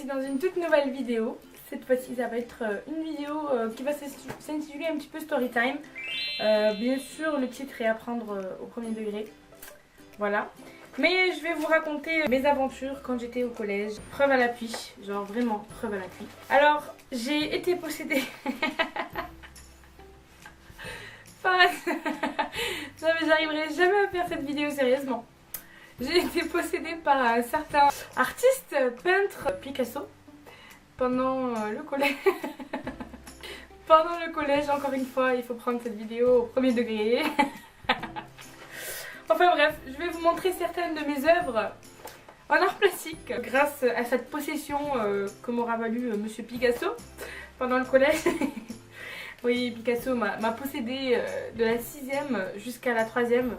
voici dans une toute nouvelle vidéo. Cette fois-ci ça va être une vidéo qui va s'intituler un petit peu story time. Bien sûr le titre est à prendre au premier degré. Voilà. Mais je vais vous raconter mes aventures quand j'étais au collège. Preuve à l'appui, genre vraiment preuve à l'appui. Alors j'ai été possédée. Non mais j'arriverai jamais à faire cette vidéo sérieusement. J'ai été possédée par un certain artiste peintre Picasso pendant le collège. Pendant le collège, encore une fois, il faut prendre cette vidéo au premier degré. Enfin bref, je vais vous montrer certaines de mes œuvres en art plastique grâce à cette possession que m'aura valu Monsieur Picasso pendant le collège. Oui, Picasso m'a possédée de la 6e jusqu'à la 3e.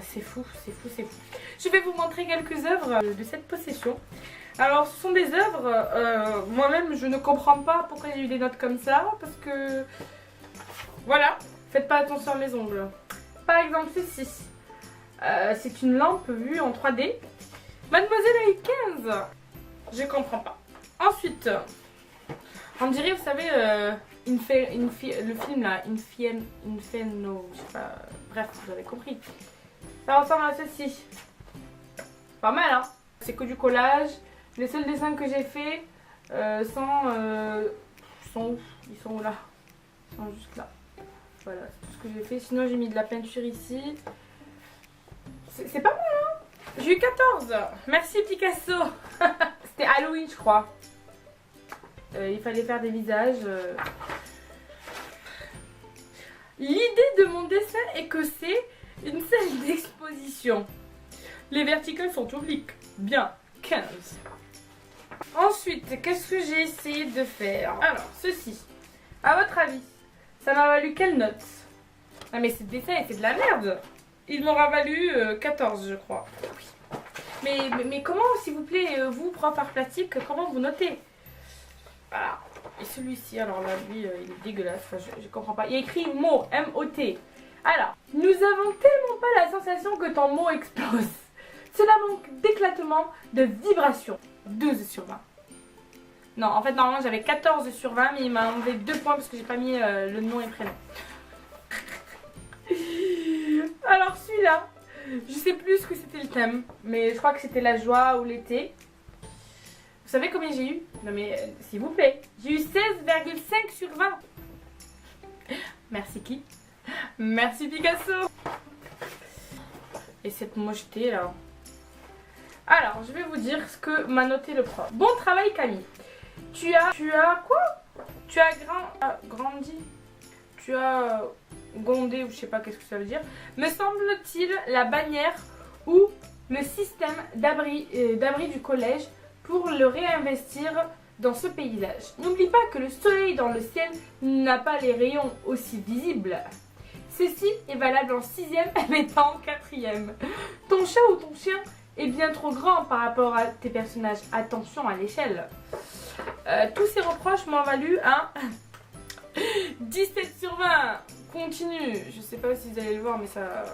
C'est fou, c'est fou, c'est fou. Je vais vous montrer quelques œuvres de cette possession. Alors ce sont des œuvres, moi-même je ne comprends pas pourquoi j'ai eu des notes comme ça. Parce que, voilà, faites pas attention à mes ongles. Par exemple ceci, c'est une lampe vue en 3D. Mademoiselle a eu 15. Je comprends pas. Ensuite, on dirait, vous savez, le film là, Inferno, je sais pas, bref, vous avez compris. Ça ressemble à ceci. Pas mal, hein. C'est que du collage. Les seuls dessins que j'ai fait sont où? Ils sont où là? Ils sont juste là. Voilà, c'est tout ce que j'ai fait. Sinon, j'ai mis de la peinture ici. C'est pas mal, hein. J'ai eu 14. Merci Picasso. C'était Halloween, je crois. Il fallait faire des visages. L'idée de mon dessin est que c'est une salle d'exposition. Les verticales sont obliques. Bien, 15. Ensuite, qu'est-ce que j'ai essayé de faire? Alors, ceci. À votre avis, ça m'a valu quelle note? Ah mais ce dessin c'est de la merde. Il m'aura valu 14 je crois. Oui. Mais comment, s'il vous plaît, vous, prof art plastique, comment vous notez? Voilà. Et celui-ci, alors là, lui, il est dégueulasse. Enfin, je comprends pas. Il y a écrit mot, M-O-T. Alors, nous avons tellement pas la sensation que ton mot explose. Cela manque d'éclatement, de vibration. 12 sur 20. Non, en fait, normalement, j'avais 14 sur 20, mais il m'a enlevé 2 points parce que j'ai pas mis le nom et prénom. Alors, celui-là, je sais plus ce que c'était le thème, mais je crois que c'était la joie ou l'été. Vous savez combien j'ai eu? Non mais s'il vous plaît, j'ai eu 16,5 sur 20. Merci qui? Merci Picasso. Et cette mocheté là. Alors je vais vous dire ce que m'a noté le prof. Bon travail Camille. Tu as quoi? Tu as grandi. Tu as gondé ou je sais pas qu'est-ce que ça veut dire. Me semble-t-il la bannière ou le système d'abri du collège pour le réinvestir dans ce paysage. N'oublie pas que le soleil dans le ciel n'a pas les rayons aussi visibles. Ceci est valable en 6e mais pas en 4e. Ton chat ou ton chien est bien trop grand par rapport à tes personnages. Attention à l'échelle. Tous ces reproches m'ont valu un 17 sur 20. Continue. Je sais pas si vous allez le voir mais ça...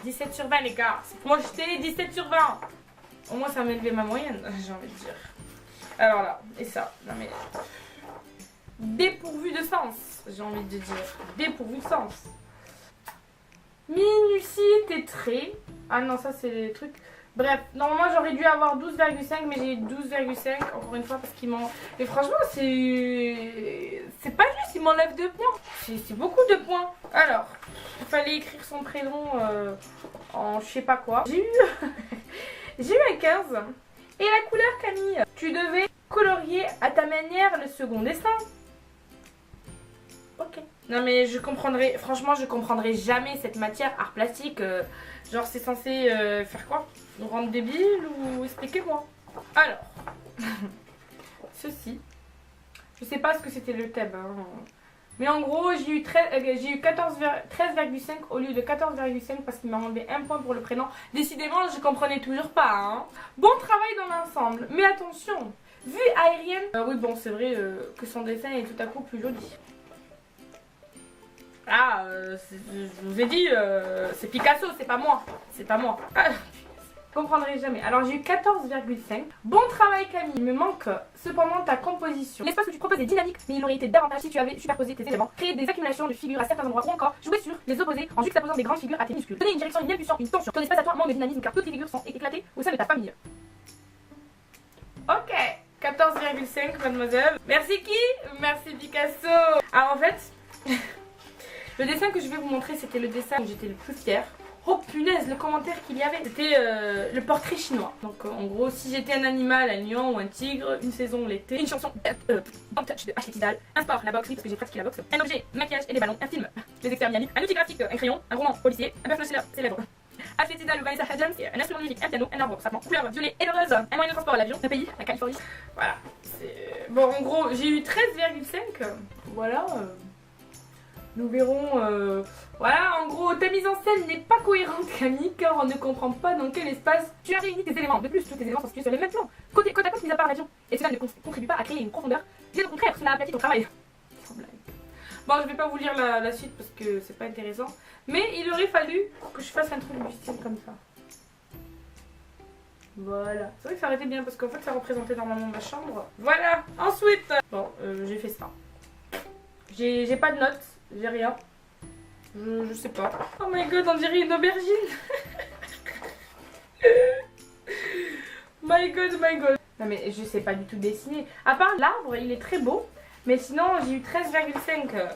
17 sur 20 les gars. C'est pour moi jeter 17 sur 20. Au moins ça m'a élevé ma moyenne, j'ai envie de dire. Alors là, et ça, non mais... dépourvu de sens, j'ai envie de dire. Dépourvu de sens. Minutie tes traits. Ah non, ça c'est les trucs... Bref, normalement j'aurais dû avoir 12,5 mais j'ai eu 12,5 encore une fois parce qu'ils m'ont... Et franchement c'est pas juste, ils m'enlèvent 2 points. C'est beaucoup de points. Alors, il fallait écrire son prénom en je sais pas quoi. J'ai eu... J'ai eu un 15. Et la couleur Camille, tu devais colorier à ta manière le second dessin. Ok. Non mais je comprendrai, franchement je comprendrai jamais cette matière art plastique. Genre c'est censé faire quoi? Nous rendre débiles ou expliquez-moi. Alors, ceci. Je sais pas ce que c'était le thème. Hein. Mais en gros, j'ai eu 13,5 au lieu de 14,5 parce qu'il m'a enlevé 1 point pour le prénom. Décidément, je comprenais toujours pas. Hein. Bon travail dans l'ensemble. Mais attention, vue aérienne. Oui, bon, c'est vrai que son dessin est tout à coup plus joli. Ah, je vous ai dit, c'est Picasso, c'est pas moi. C'est pas moi. Ah, comprendrai jamais. Alors j'ai eu 14,5. Bon travail Camille. Il me manque cependant ta composition. L'espace que tu proposes est dynamique, mais il aurait été davantage si tu avais superposé tes éléments, créé des accumulations de figures à certains endroits ou encore jouer sur les opposés en juxtaposant des grandes figures à tes minuscules. Donner une direction, une impulsion, une tension. Ton espace à toi manque de dynamisme car toutes les figures sont éclatées au sein de ta famille. Ok, 14,5 mademoiselle. Merci qui? Merci Picasso. Alors en fait, le dessin que je vais vous montrer, c'était le dessin où j'étais le plus fière. Oh punaise, le commentaire qu'il y avait, c'était le portrait chinois. Donc en gros, si j'étais un animal, un lion ou un tigre, une saison l'été, une chanson, un touch de Ashley Tisdale, un sport, la boxe, oui parce que j'ai pratiqué la boxe, un objet, maquillage et des ballons, un film, les experts Miami, un outil graphique, un crayon, un roman policier, un personnage célèbre. Ashley Tisdale ou Vanessa Hudgens, un instrument de musique, un piano, un arbre, sapin, couleur violet et heureuse, un moyen de transport, l'avion, un pays, la Californie. Voilà. Bon, en gros, j'ai eu 13,5. Voilà. Nous verrons. Voilà, en gros, ta mise en scène n'est pas cohérente, Camille, car on ne comprend pas dans quel espace tu as réuni tes éléments. De plus, tous tes éléments sont situés sur le même plan, côte à côte, mis à part l'avion. Et cela ne contribue pas à créer une profondeur. Bien au contraire, cela aplatit ton travail. Sans blague. Bon, je vais pas vous lire la suite parce que c'est pas intéressant. Mais il aurait fallu que je fasse un truc du style comme ça. Voilà. C'est vrai que ça aurait été bien parce qu'en fait, ça représentait normalement ma chambre. Voilà. Ensuite, bon, j'ai fait ça. J'ai pas de notes. J'ai rien. Je sais pas. Oh my god, on dirait une aubergine. My god, my god. Non mais je sais pas du tout dessiner. À part l'arbre, il est très beau. Mais sinon, j'ai eu 13,5.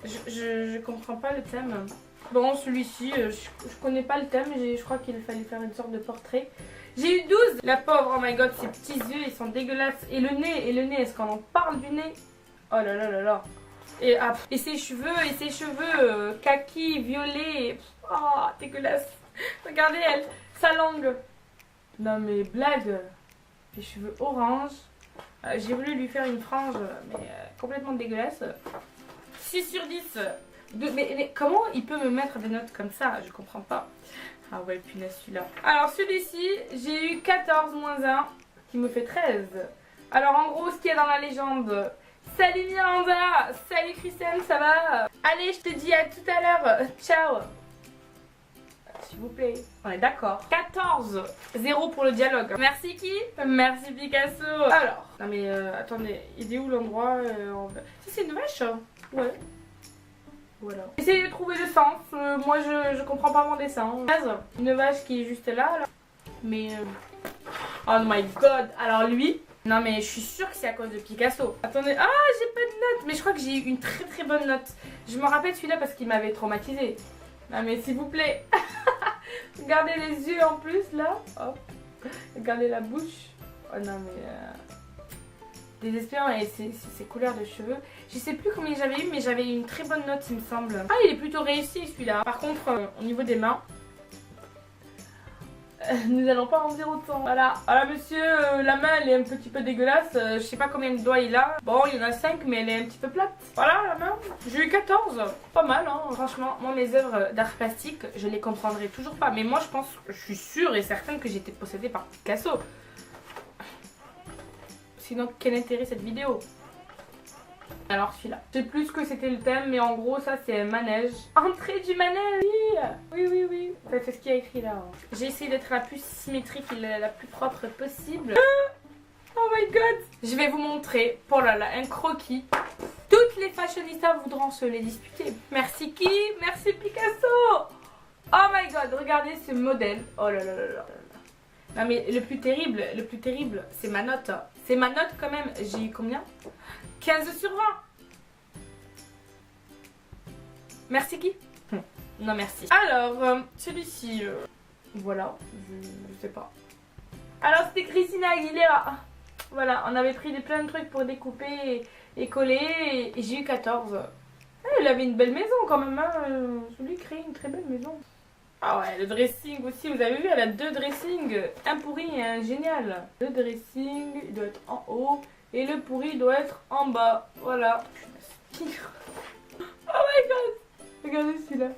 Je comprends pas le thème. Bon, celui-ci, je connais pas le thème. Je crois qu'il fallait faire une sorte de portrait. J'ai eu 12. La pauvre, oh my god, ses petits yeux, ils sont dégueulasses. Et le nez, est-ce qu'on en parle du nez? Oh là là là là. Et ses cheveux kaki, violets. Oh, dégueulasse. Regardez elle, sa langue. Non mais blague. Les cheveux orange. J'ai voulu lui faire une frange, mais complètement dégueulasse. 6 sur 10. Mais comment il peut me mettre des notes comme ça? Je comprends pas. Ah ouais, punaise celui-là. Alors celui-ci, j'ai eu 14 moins 1, qui me fait 13. Alors en gros, ce qu'il y a dans la légende... Salut Miranda, salut Christelle, ça va? Allez, je te dis à tout à l'heure. Ciao. S'il vous plaît. On est d'accord. 14. 0 pour le dialogue. Merci qui? Merci Picasso. Alors. Non mais attendez, il est où l'endroit Ça c'est une vache? Ouais. Voilà. Essayez de trouver le sens. Moi je comprends pas mon dessin. Une vache qui est juste là. Mais... Oh my god. Alors lui... Non mais je suis sûre que c'est à cause de Picasso. Attendez, ah j'ai pas de note. Mais je crois que j'ai eu une très très bonne note. Je me rappelle celui-là parce qu'il m'avait traumatisée. Non mais s'il vous plaît. Regardez les yeux en plus là. Hop. Regardez la bouche. Oh non mais... Désespérant et ses couleurs de cheveux. Je sais plus combien j'avais eu mais j'avais eu une très bonne note il me semble. Ah il est plutôt réussi celui-là. Par contre au niveau des mains... Nous allons pas en dire autant. Voilà, voilà monsieur, la main elle est un petit peu dégueulasse. Je sais pas combien de doigts il a. Bon, il y en a 5, mais elle est un petit peu plate. Voilà la main. J'ai eu 14. Pas mal, hein. Franchement, moi mes œuvres d'art plastique, je les comprendrai toujours pas. Mais moi je pense, je suis sûre et certaine que j'étais possédée par Picasso. Sinon, quel intérêt cette vidéo? Alors celui-là. Je sais plus ce que c'était le thème, mais en gros ça c'est un manège. Entrée du manège. Oui, oui, oui. Enfin, c'est ce qu'il y a écrit là. J'ai essayé d'être la plus symétrique et la plus propre possible. Oh my god. Je vais vous montrer, oh là là, un croquis. Toutes les fashionistas voudront se les disputer. Merci qui? Merci Picasso. Oh my god, regardez ce modèle. Oh là là là là. Non mais le plus terrible, c'est ma note. C'est ma note quand même. J'ai eu combien? 15 sur 20. Merci qui? Non merci. Alors, celui-ci, voilà, je sais pas. Alors c'était Christina Aguilera. Voilà, on avait pris plein de trucs pour découper et coller et j'ai eu 14. Elle avait une belle maison quand même, hein. Je lui ai créé une très belle maison. Ah ouais, le dressing aussi, vous avez vu, elle a 2 dressings. Un pourri et un génial. Le dressing, il doit être en haut. Et le pourri doit être en bas. Voilà. Oh my god. Regardez celui-là.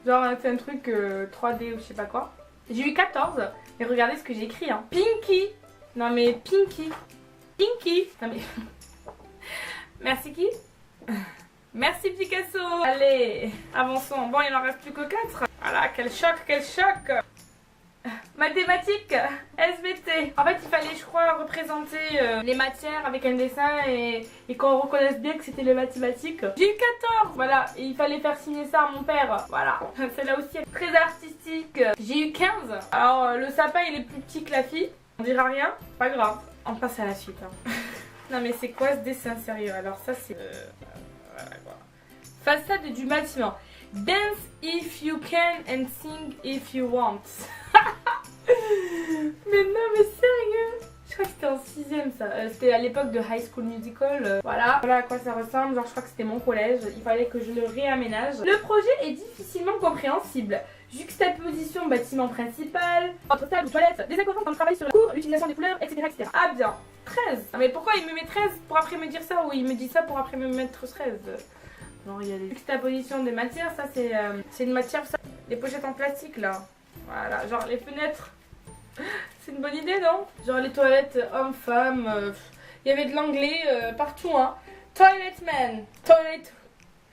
Genre, c'est un truc 3D ou je sais pas quoi. J'ai eu 14. Mais regardez ce que j'ai écrit. Hein. Pinky. Non mais Pinky. Pinky. Non mais... Merci qui? Merci Picasso. Allez, avançons. Bon, il en reste plus que 4. Voilà, quel choc, quel choc. Mathématiques, SVT. En fait, il fallait, je crois, représenter les matières avec un dessin et qu'on reconnaisse bien que c'était les mathématiques. J'ai eu 14, voilà. Et il fallait faire signer ça à mon père. Voilà. Celle-là aussi est très artistique. J'ai eu 15. Alors, le sapin, il est plus petit que la fille. On dira rien, pas grave. On passe à la suite. Hein. Non, mais c'est quoi ce dessin sérieux? Alors, ça, c'est... voilà, quoi. Façade du bâtiment. Dance if you can and sing if you want. Mais non, mais sérieux, je crois que c'était en 6ème ça. C'était à l'époque de High School Musical. Voilà à quoi ça ressemble. Genre je crois que c'était mon collège. Il fallait que je le réaménage. Le projet est difficilement compréhensible. Juxtaposition bâtiment principal, entre table ou toilette, des accords dans le travail sur la cour, l'utilisation des couleurs, etc., etc. Ah bien, 13. Mais pourquoi il me met 13 pour après me dire ça, ou il me dit ça pour après me mettre 13? Non, il y a les juxtapositions des matières. Ça c'est une matière, ça, les pochettes en plastique là. Voilà, genre les fenêtres. C'est une bonne idée, non? Genre les toilettes hommes-femmes. Il y avait de l'anglais partout, hein. Toilet man. Toilet...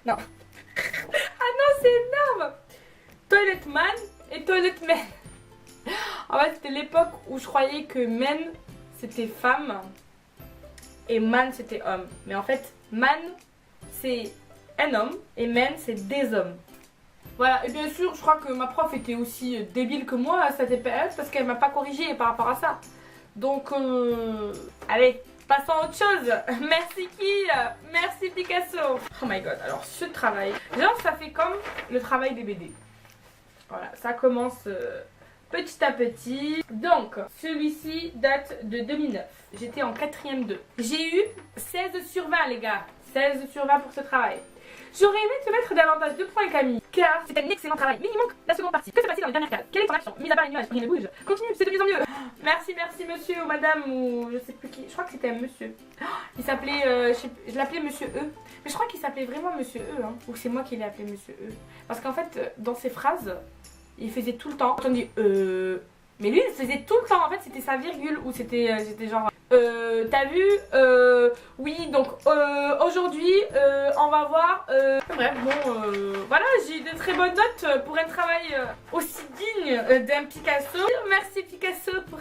Non. Ah non, c'est énorme. Toilet man et toilet man. En fait, c'était l'époque où je croyais que men, c'était femme. Et man, c'était homme. Mais en fait, man, c'est un homme. Et men, c'est des hommes. Voilà, et bien sûr, je crois que ma prof était aussi débile que moi à cette période parce qu'elle m'a pas corrigée par rapport à ça. Donc, allez, passons à autre chose. Merci qui? Merci Picasso. Oh my god, alors ce travail, genre ça fait comme le travail des BD. Voilà, ça commence petit à petit. Donc, celui-ci date de 2009. J'étais en 4ème 2. J'ai eu 16 sur 20 les gars. 16 sur 20 pour ce travail. J'aurais aimé te mettre davantage de points Camille, car c'est un excellent travail. Mais il manque la seconde partie. Que se passe-t-il dans les dernières cases? Quelle est ton action? Mise à part les nuages, rien ne bouge. Continue, c'est de mieux en mieux. Merci, merci monsieur ou madame ou je sais plus qui. Je crois que c'était un monsieur. Il s'appelait, je l'appelais monsieur E. Mais je crois qu'il s'appelait vraiment monsieur E. Hein. Ou c'est moi qui l'ai appelé monsieur E. Parce qu'en fait, dans ses phrases, il faisait tout le temps. On dit mais lui, il faisait tout le temps. En fait, c'était sa virgule ou c'était genre... t'as vu oui, donc aujourd'hui, on va voir... Bref, bon, voilà, j'ai eu de très bonnes notes pour un travail aussi digne d'un Picasso. Merci Picasso pour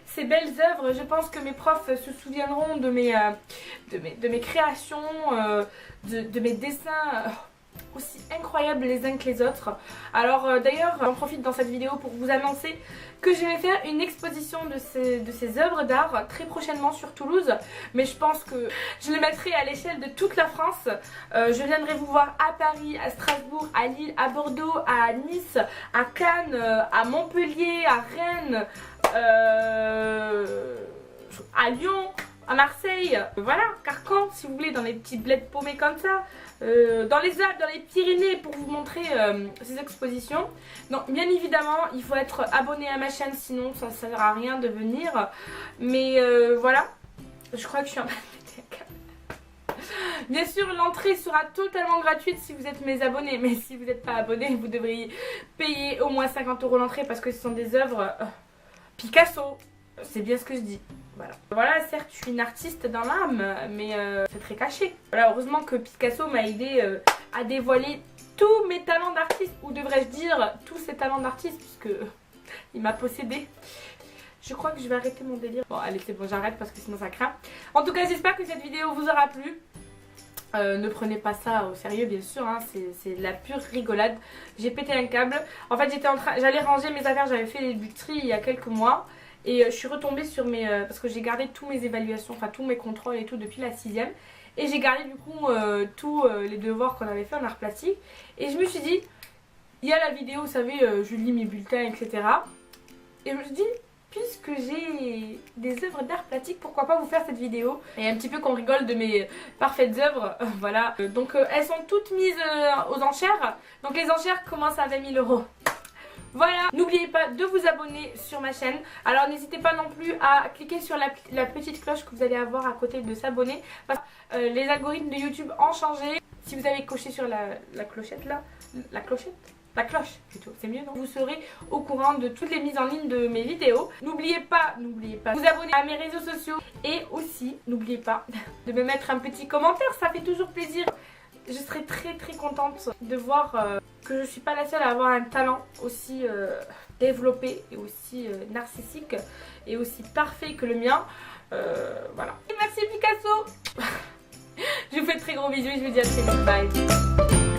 ces belles œuvres. Je pense que mes profs se souviendront de mes créations, de mes dessins... aussi incroyables les uns que les autres. Alors d'ailleurs j'en profite dans cette vidéo pour vous annoncer que je vais faire une exposition de ces œuvres d'art très prochainement sur Toulouse, mais je pense que je le mettrai à l'échelle de toute la France. Je viendrai vous voir à Paris, à Strasbourg, à Lille, à Bordeaux, à Nice, à Cannes, à Montpellier, à Rennes, à Lyon, à Marseille, voilà, Carcan si vous voulez, dans les petits bleds paumés comme ça, dans les Alpes, dans les Pyrénées pour vous montrer ces expositions. Donc bien évidemment il faut être abonné à ma chaîne, sinon ça ne sert à rien de venir. Mais voilà, je crois que je suis en train de péter un câble. Bien sûr l'entrée sera totalement gratuite si vous êtes mes abonnés, mais si vous n'êtes pas abonné vous devriez payer au moins 50 € l'entrée parce que ce sont des œuvres Picasso, c'est bien ce que je dis. Voilà, certes je suis une artiste dans l'âme, mais c'est très caché. Voilà, heureusement que Picasso m'a aidé à dévoiler tous mes talents d'artiste, ou devrais-je dire tous ses talents d'artiste, puisque il m'a possédé. Je crois que je vais arrêter mon délire. Bon allez c'est bon, j'arrête parce que sinon ça craint. En tout cas j'espère que cette vidéo vous aura plu. Ne prenez pas ça au sérieux bien sûr, hein, c'est de la pure rigolade. J'ai pété un câble. En fait j'allais ranger mes affaires, j'avais fait les tri il y a quelques mois. Et je suis retombée sur mes... parce que j'ai gardé tous mes évaluations, enfin tous mes contrôles et tout depuis la 6ème. Et j'ai gardé du coup tous les devoirs qu'on avait fait en art plastique. Et je me suis dit, il y a la vidéo, vous savez, je lis mes bulletins, etc. Et je me suis dit, puisque j'ai des œuvres d'art plastique, pourquoi pas vous faire cette vidéo. Et un petit peu qu'on rigole de mes parfaites œuvres, voilà. Donc elles sont toutes mises aux enchères. Donc les enchères commencent à 20 000 €. Voilà, n'oubliez pas de vous abonner sur ma chaîne. Alors n'hésitez pas non plus à cliquer sur la petite cloche que vous allez avoir à côté de s'abonner. Parce que les algorithmes de YouTube ont changé. Si vous avez coché sur la clochette là, la cloche plutôt, c'est mieux non? Vous serez au courant de toutes les mises en ligne de mes vidéos. N'oubliez pas de vous abonner à mes réseaux sociaux. Et aussi, n'oubliez pas de me mettre un petit commentaire, ça fait toujours plaisir. Je serai très contente de voir que que je ne suis pas la seule à avoir un talent aussi développé et aussi narcissique et aussi parfait que le mien. Voilà. Et merci Picasso. Je vous fais de très gros bisous et je vous dis à très vite. Bye.